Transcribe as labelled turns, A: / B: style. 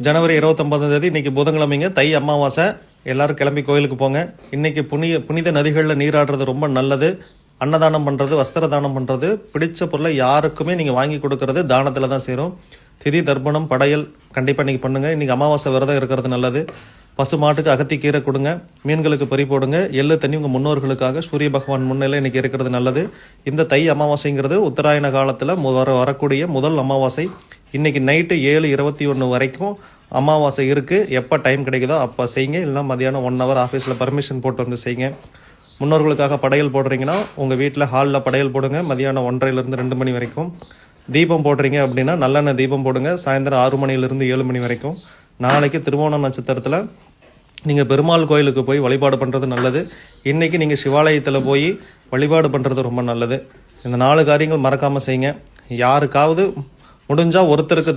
A: ஜனவரி 29ஆம் தேதி இன்னைக்கு புதன்கிழமைங்க, தை அமாவாசை. எல்லாரும் கிளம்பி கோயிலுக்கு போங்க. இன்னைக்கு புனித நதிகளில் நீராடுறது ரொம்ப நல்லது. அன்னதானம் பண்ணுறது, வஸ்திர தானம் பண்ணுறது, பிடிச்ச பொருளை யாருக்குமே நீங்கள் வாங்கி கொடுக்கறது தானத்தில் தான் சேரும். திதி தர்ப்பணம் படையல் கண்டிப்பாக இன்றைக்கி பண்ணுங்கள். இன்றைக்கி அமாவாசை விரதம் இருக்கிறது நல்லது. பசு மாட்டுக்கு அகத்திக்கீரை கொடுங்க, மீன்களுக்கு பறி போடுங்க, எள்ளு தண்ணி உங்கள் முன்னோர்களுக்காக சூரிய பகவான் முன்னிலை இன்றைக்கி இருக்கிறது நல்லது. இந்த தை அமாவாசைங்கிறது உத்தராயண காலத்தில் வரக்கூடிய முதல் அமாவாசை. இன்றைக்கி நைட்டு 7:21 வரைக்கும் அமாவாசை இருக்குது. எப்போ டைம் கிடைக்குதோ அப்போ செய்யுங்க. இல்லைனா மதியானம் 1 hour ஆஃபீஸில் பர்மிஷன் போட்டு வந்து செய்யுங்க. முன்னோர்களுக்காக படையல் போடுறீங்கன்னா உங்கள் வீட்டில் ஹாலில் படையல் போடுங்க. மதியானம் 1:30 to 2 மணி வரைக்கும். தீபம் போடுறீங்க அப்படின்னா நல்லெண்ணெய் தீபம் போடுங்க. சாயந்தரம் 6 மணிலேருந்து 7 மணி வரைக்கும். நாளைக்கு திருவோண நட்சத்திரத்தில் நீங்கள் பெருமாள் கோயிலுக்கு போய் வழிபாடு பண்ணுறது நல்லது. இன்றைக்கி நீங்கள் சிவாலயத்தில் போய் வழிபாடு பண்ணுறது ரொம்ப நல்லது. இந்த 4 காரியங்கள் மறக்காமல் செய்யுங்க. யாருக்காவது முடிஞ்சால் ஒருத்தருக்கு